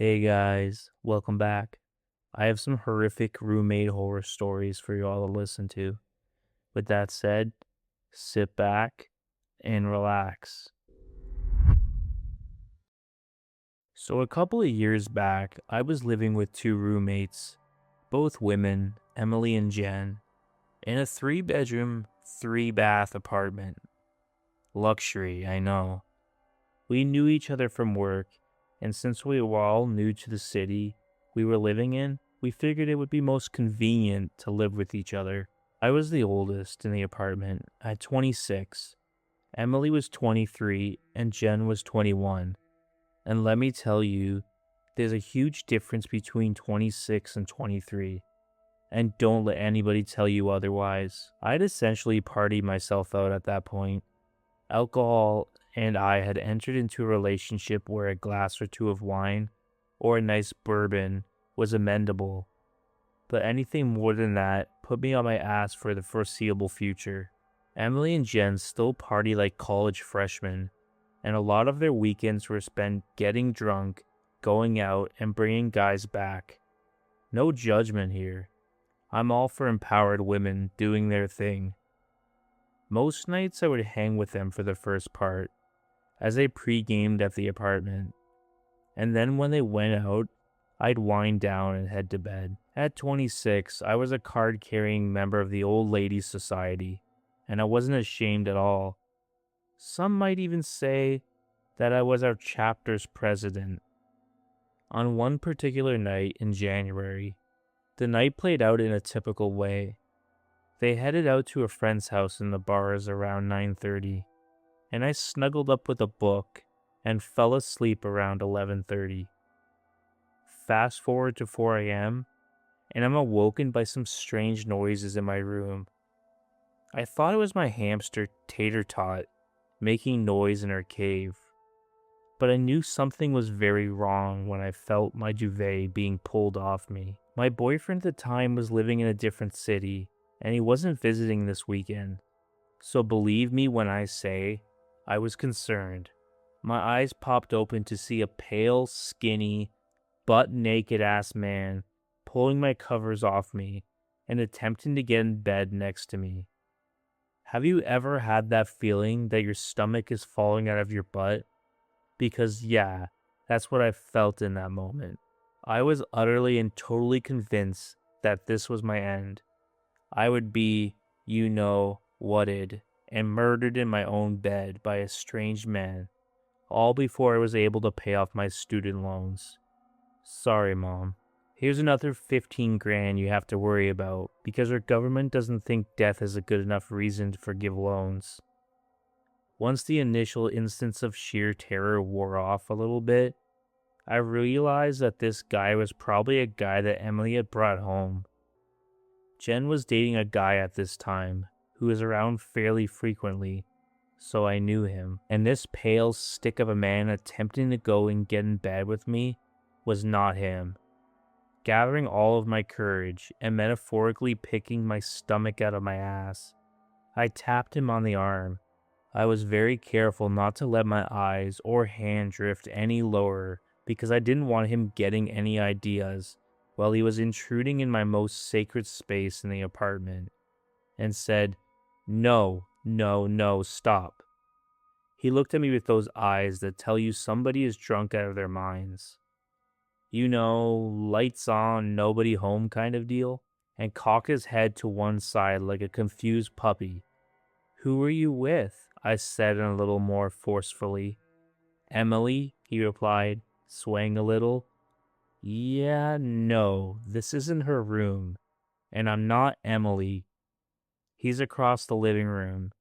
Hey guys, welcome back. I have some horrific roommate horror stories for you all to listen to. With that said, sit back and relax. So, a couple of years back, I was living with two roommates, both women, Emily and Jen, in a 3 bedroom, 3 bath apartment. Luxury, I know. We knew each other from work, and since we were all new to the city we were living in, we figured it would be most convenient to live with each other. I was the oldest in the apartment at 26. Emily was 23, and Jen was 21. And let me tell you, there's a huge difference between 26 and 23. And don't let anybody tell you otherwise. I'd essentially partied myself out at that point. Alcohol and I had entered into a relationship where a glass or two of wine or a nice bourbon was amendable, but anything more than that put me on my ass for the foreseeable future. Emily and Jen still party like college freshmen, and a lot of their weekends were spent getting drunk, going out, and bringing guys back. No judgment here. I'm all for empowered women doing their thing. Most nights I would hang with them for the first part, as they pre-gamed at the apartment, and then when they went out, I'd wind down and head to bed. At 26, I was a card-carrying member of the Old Ladies Society, and I wasn't ashamed at all. Some might even say that I was our chapter's president. On one particular night in January, the night played out in a typical way. They headed out to a friend's house in the bars around 9:30, and I snuggled up with a book and fell asleep around 11:30. Fast forward to 4 a.m., and I'm awoken by some strange noises in my room. I thought it was my hamster Tater Tot making noise in her cave, but I knew something was very wrong when I felt my duvet being pulled off me. My boyfriend at the time was living in a different city, and he wasn't visiting this weekend. So believe me when I say I was concerned. My eyes popped open to see a pale, skinny, butt-naked ass man pulling my covers off me and attempting to get in bed next to me. Have you ever had that feeling that your stomach is falling out of your butt? Because yeah, that's what I felt in that moment. I was utterly and totally convinced that this was my end. I would be, whatted and murdered in my own bed by a strange man, all before I was able to pay off my student loans. Sorry, Mom. Here's another 15 grand you have to worry about because our government doesn't think death is a good enough reason to forgive loans. Once the initial instance of sheer terror wore off a little bit, I realized that this guy was probably a guy that Emily had brought home. Jen was dating a guy at this time who was around fairly frequently, so I knew him, and this pale stick of a man attempting to go and get in bed with me was not him. Gathering all of my courage and metaphorically picking my stomach out of my ass, I tapped him on the arm. I was very careful not to let my eyes or hand drift any lower because I didn't want him getting any ideas while he was intruding in my most sacred space in the apartment, and said, "No, no, no, stop." He looked at me with those eyes that tell you somebody is drunk out of their minds. Lights on, nobody home kind of deal, and cocked his head to one side like a confused puppy. "Who are you with?" I said a little more forcefully. "Emily," he replied, swaying a little. "Yeah, no, this isn't her room, and I'm not Emily. He's across the living room."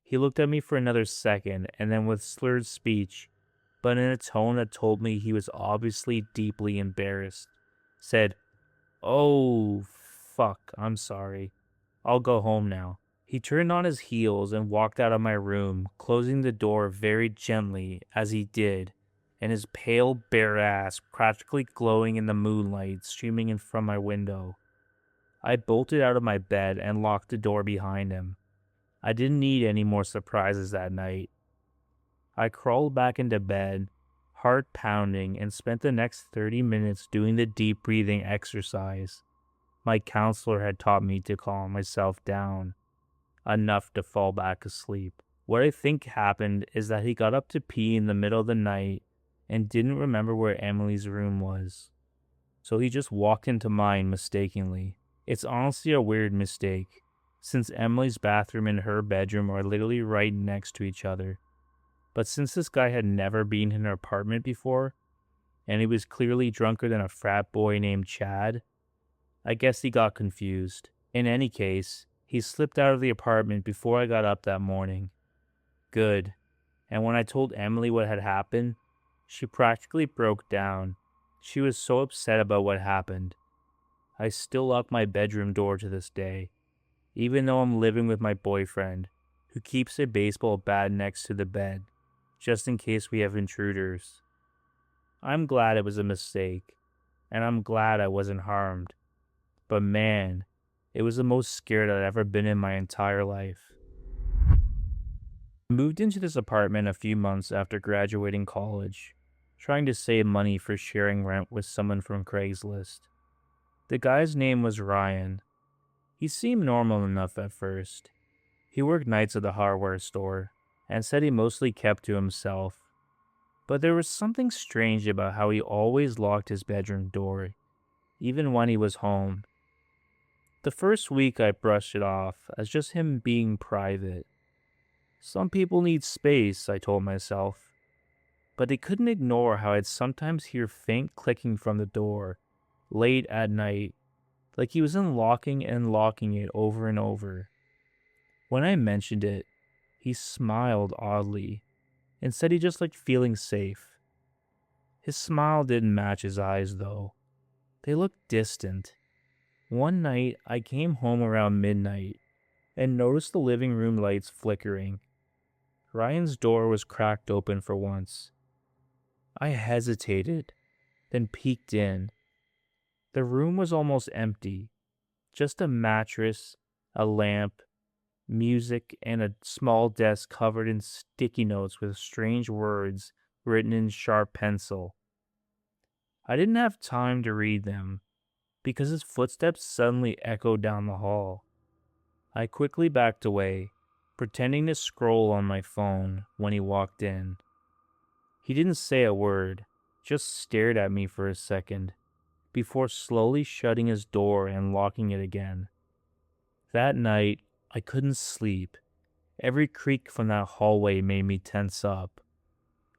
He looked at me for another second, and then with slurred speech, but in a tone that told me he was obviously deeply embarrassed, said, "Oh, fuck, I'm sorry. I'll go home now." He turned on his heels and walked out of my room, closing the door very gently as he did, and his pale bare ass practically glowing in the moonlight streaming in from my window. I bolted out of my bed and locked the door behind him. I didn't need any more surprises that night. I crawled back into bed, heart pounding, and spent the next 30 minutes doing the deep breathing exercise my counselor had taught me to calm myself down enough to fall back asleep. What I think happened is that he got up to pee in the middle of the night and didn't remember where Emily's room was. So he just walked into mine mistakenly. It's honestly a weird mistake, since Emily's bathroom and her bedroom are literally right next to each other. But since this guy had never been in her apartment before, and he was clearly drunker than a frat boy named Chad, I guess he got confused. In any case, he slipped out of the apartment before I got up that morning. Good. And when I told Emily what had happened, she practically broke down. She was so upset about what happened. I still lock my bedroom door to this day, even though I'm living with my boyfriend, who keeps a baseball bat next to the bed, just in case we have intruders. I'm glad it was a mistake, and I'm glad I wasn't harmed. But man, it was the most scared I'd ever been in my entire life. I moved into this apartment a few months after graduating college, trying to save money for sharing rent with someone from Craigslist. The guy's name was Ryan. He seemed normal enough at first. He worked nights at the hardware store and said he mostly kept to himself. But there was something strange about how he always locked his bedroom door, even when he was home. The first week I brushed it off as just him being private. Some people need space, I told myself. But I couldn't ignore how I'd sometimes hear faint clicking from the door, late at night, like he was unlocking and locking it over and over. When I mentioned it, he smiled oddly and said he just liked feeling safe. His smile didn't match his eyes, though. They looked distant. One night, I came home around midnight and noticed the living room lights flickering. Ryan's door was cracked open for once. I hesitated, then peeked in. The room was almost empty. Just a mattress, a lamp, music, and a small desk covered in sticky notes with strange words written in sharp pencil. I didn't have time to read them, because his footsteps suddenly echoed down the hall. I quickly backed away, pretending to scroll on my phone when he walked in. He didn't say a word, just stared at me for a second, before slowly shutting his door and locking it again. That night, I couldn't sleep. Every creak from that hallway made me tense up.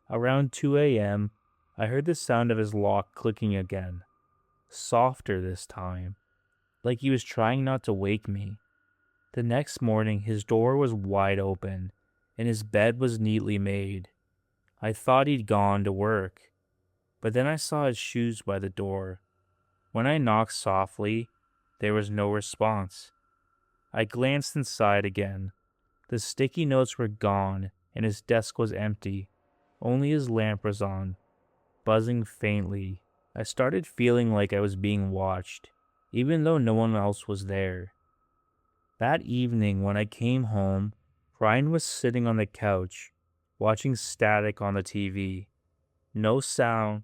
Around 2 a.m., I heard the sound of his lock clicking again. Softer this time, like he was trying not to wake me. The next morning, his door was wide open, and his bed was neatly made. I thought he'd gone to work, but then I saw his shoes by the door. When I knocked softly, there was no response. I glanced inside again. The sticky notes were gone, and his desk was empty. Only his lamp was on, buzzing faintly. I started feeling like I was being watched, even though no one else was there. That evening, when I came home, Ryan was sitting on the couch, watching static on the TV. No sound,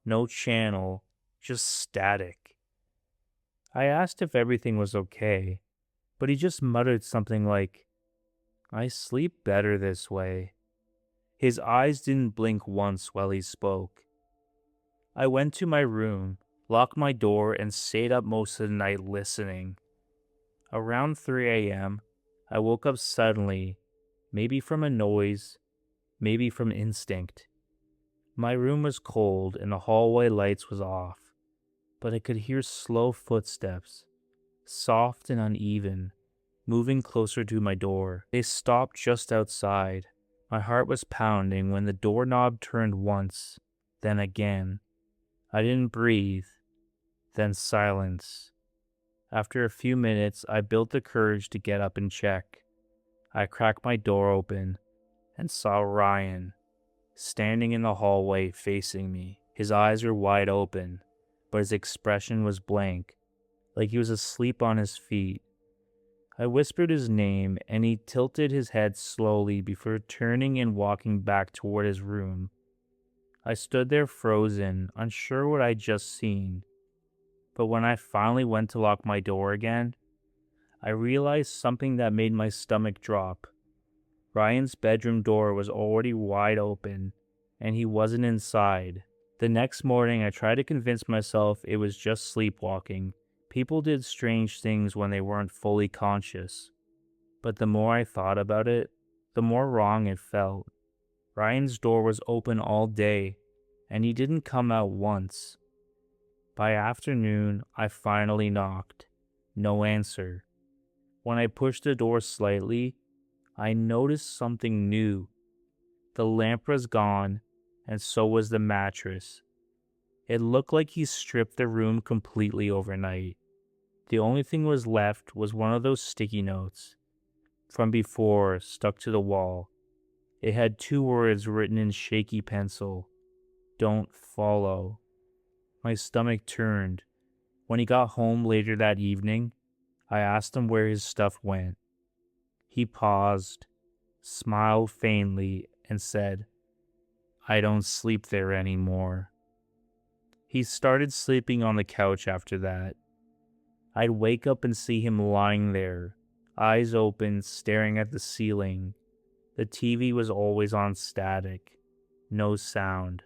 no channel, just static. I asked if everything was okay, but he just muttered something like, "I sleep better this way." His eyes didn't blink once while he spoke. I went to my room, locked my door, and stayed up most of the night listening. Around 3 a.m., I woke up suddenly, maybe from a noise, maybe from instinct. My room was cold and the hallway lights was off, but I could hear slow footsteps, soft and uneven, moving closer to my door. They stopped just outside. My heart was pounding when the doorknob turned once, then again. I didn't breathe. Then silence. After a few minutes, I built the courage to get up and check. I cracked my door open and saw Ryan standing in the hallway facing me. His eyes were wide open, but his expression was blank, like he was asleep on his feet. I whispered his name, and he tilted his head slowly before turning and walking back toward his room. I stood there frozen, unsure what I'd just seen. But when I finally went to lock my door again, I realized something that made my stomach drop. Ryan's bedroom door was already wide open, and he wasn't inside. The next morning, I tried to convince myself it was just sleepwalking. People did strange things when they weren't fully conscious. But the more I thought about it, the more wrong it felt. Ryan's door was open all day, and he didn't come out once. By afternoon, I finally knocked. No answer. When I pushed the door slightly, I noticed something new. The lamp was gone, and so was the mattress. It looked like he stripped the room completely overnight. The only thing was left was one of those sticky notes from before stuck to the wall. It had 2 words written in shaky pencil: "Don't follow." My stomach turned. When he got home later that evening, I asked him where his stuff went. He paused, smiled faintly, and said, "I don't sleep there anymore." He started sleeping on the couch after that. I'd wake up and see him lying there, eyes open, staring at the ceiling. The TV was always on static, no sound.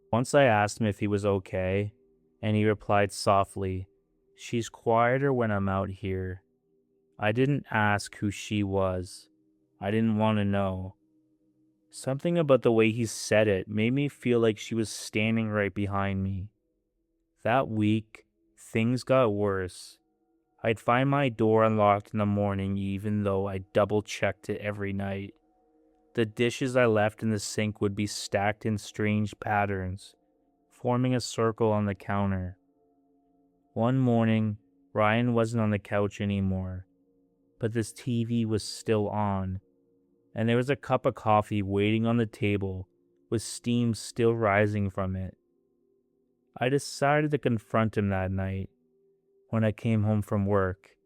Once I asked him if he was okay, and he replied softly, "She's quieter when I'm out here." I didn't ask who she was. I didn't want to know. Something about the way he said it made me feel like she was standing right behind me. That week, things got worse. I'd find my door unlocked in the morning even though I double-checked it every night. The dishes I left in the sink would be stacked in strange patterns, forming a circle on the counter. One morning, Ryan wasn't on the couch anymore, but this TV was still on, and there was a cup of coffee waiting on the table with steam still rising from it. I decided to confront him that night. When I came home from work,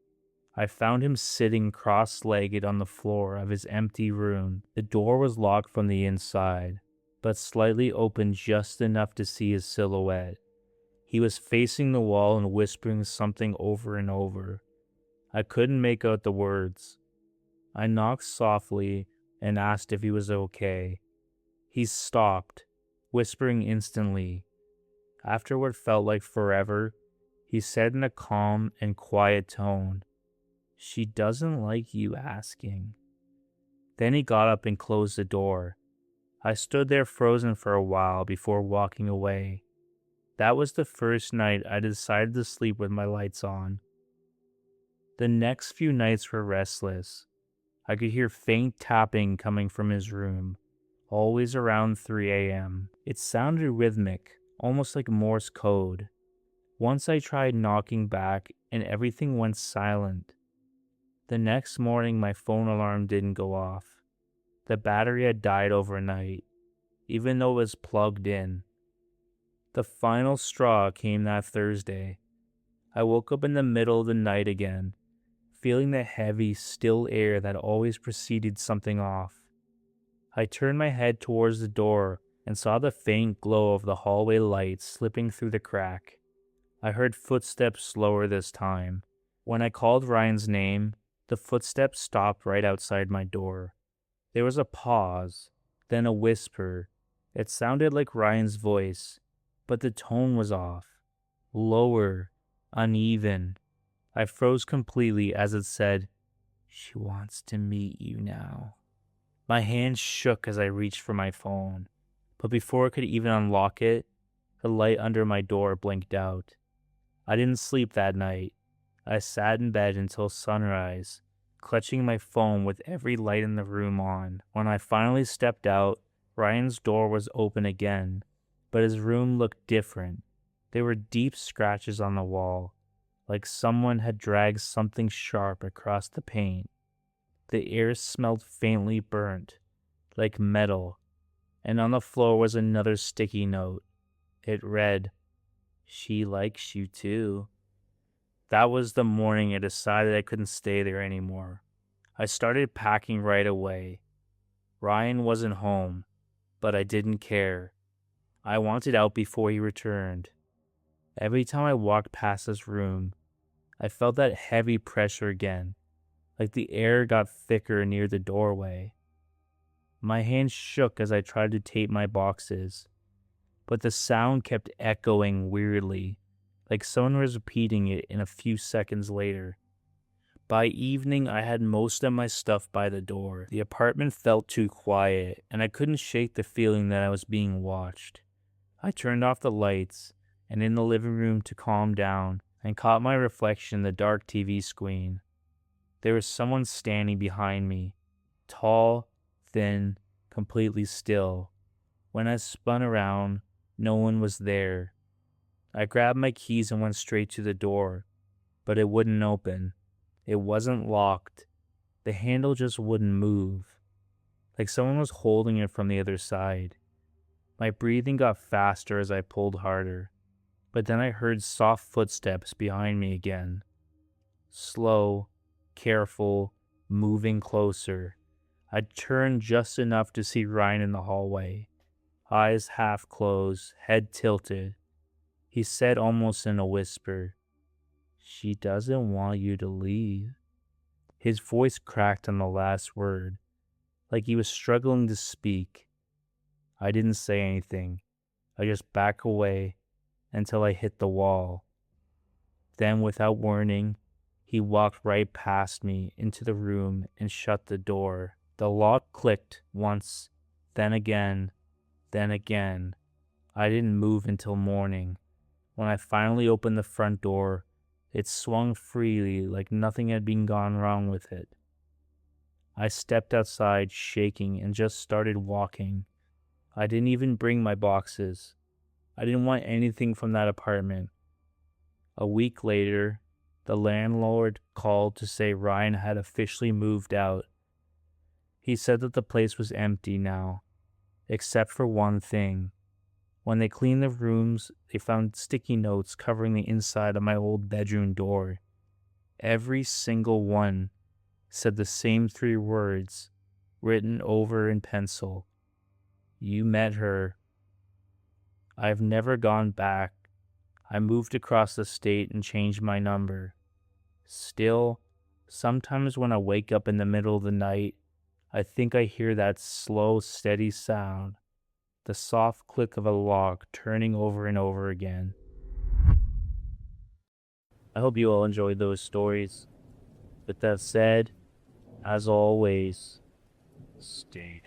I found him sitting cross-legged on the floor of his empty room. The door was locked from the inside, but slightly open just enough to see his silhouette. He was facing the wall and whispering something over and over. I couldn't make out the words. I knocked softly and asked if he was okay. He stopped, whispering instantly. After what felt like forever, he said in a calm and quiet tone, "She doesn't like you asking." Then he got up and closed the door. I stood there frozen for a while before walking away. That was the first night I decided to sleep with my lights on. The next few nights were restless. I could hear faint tapping coming from his room, always around 3 a.m. It sounded rhythmic, almost like Morse code. Once I tried knocking back and everything went silent. The next morning my phone alarm didn't go off. The battery had died overnight, even though it was plugged in. The final straw came that Thursday. I woke up in the middle of the night again, feeling the heavy, still air that always preceded something off. I turned my head towards the door and saw the faint glow of the hallway light slipping through the crack. I heard footsteps slower this time. When I called Ryan's name, the footsteps stopped right outside my door. There was a pause, then a whisper. It sounded like Ryan's voice, but the tone was off. Lower, uneven. I froze completely as it said, "She wants to meet you now." My hand shook as I reached for my phone, but before I could even unlock it, the light under my door blinked out. I didn't sleep that night. I sat in bed until sunrise, clutching my phone with every light in the room on. When I finally stepped out, Ryan's door was open again, but his room looked different. There were deep scratches on the wall, like someone had dragged something sharp across the paint. The air smelled faintly burnt, like metal, and on the floor was another sticky note. It read, "She likes you too." That was the morning I decided I couldn't stay there anymore. I started packing right away. Ryan wasn't home, but I didn't care. I wanted out before he returned. Every time I walked past this room, I felt that heavy pressure again, like the air got thicker near the doorway. My hands shook as I tried to tape my boxes, but the sound kept echoing weirdly, like someone was repeating it in a few seconds later. By evening, I had most of my stuff by the door. The apartment felt too quiet, and I couldn't shake the feeling that I was being watched. I turned off the lights, and in the living room to calm down, and caught my reflection in the dark TV screen. There was someone standing behind me, tall, thin, completely still. When I spun around, no one was there. I grabbed my keys and went straight to the door, but it wouldn't open. It wasn't locked. The handle just wouldn't move, like someone was holding it from the other side. My breathing got faster as I pulled harder, but then I heard soft footsteps behind me again. Slow, careful, moving closer. I turned just enough to see Ryan in the hallway, eyes half closed, head tilted. He said almost in a whisper, "She doesn't want you to leave." His voice cracked on the last word, like he was struggling to speak. I didn't say anything. I just backed away until I hit the wall. Then, without warning, he walked right past me into the room and shut the door. The lock clicked once, then again, then again. I didn't move until morning. When I finally opened the front door, it swung freely like nothing had been gone wrong with it. I stepped outside shaking and just started walking. I didn't even bring my boxes. I didn't want anything from that apartment. A week later, the landlord called to say Ryan had officially moved out. He said that the place was empty now, except for one thing. When they cleaned the rooms, they found sticky notes covering the inside of my old bedroom door. Every single one said the same 3 words, written over in pencil. You met her. I've never gone back. I moved across the state and changed my number. Still, sometimes when I wake up in the middle of the night, I think I hear that slow, steady sound. The soft click of a lock turning over and over again. I hope you all enjoyed those stories. With that said, as always, stay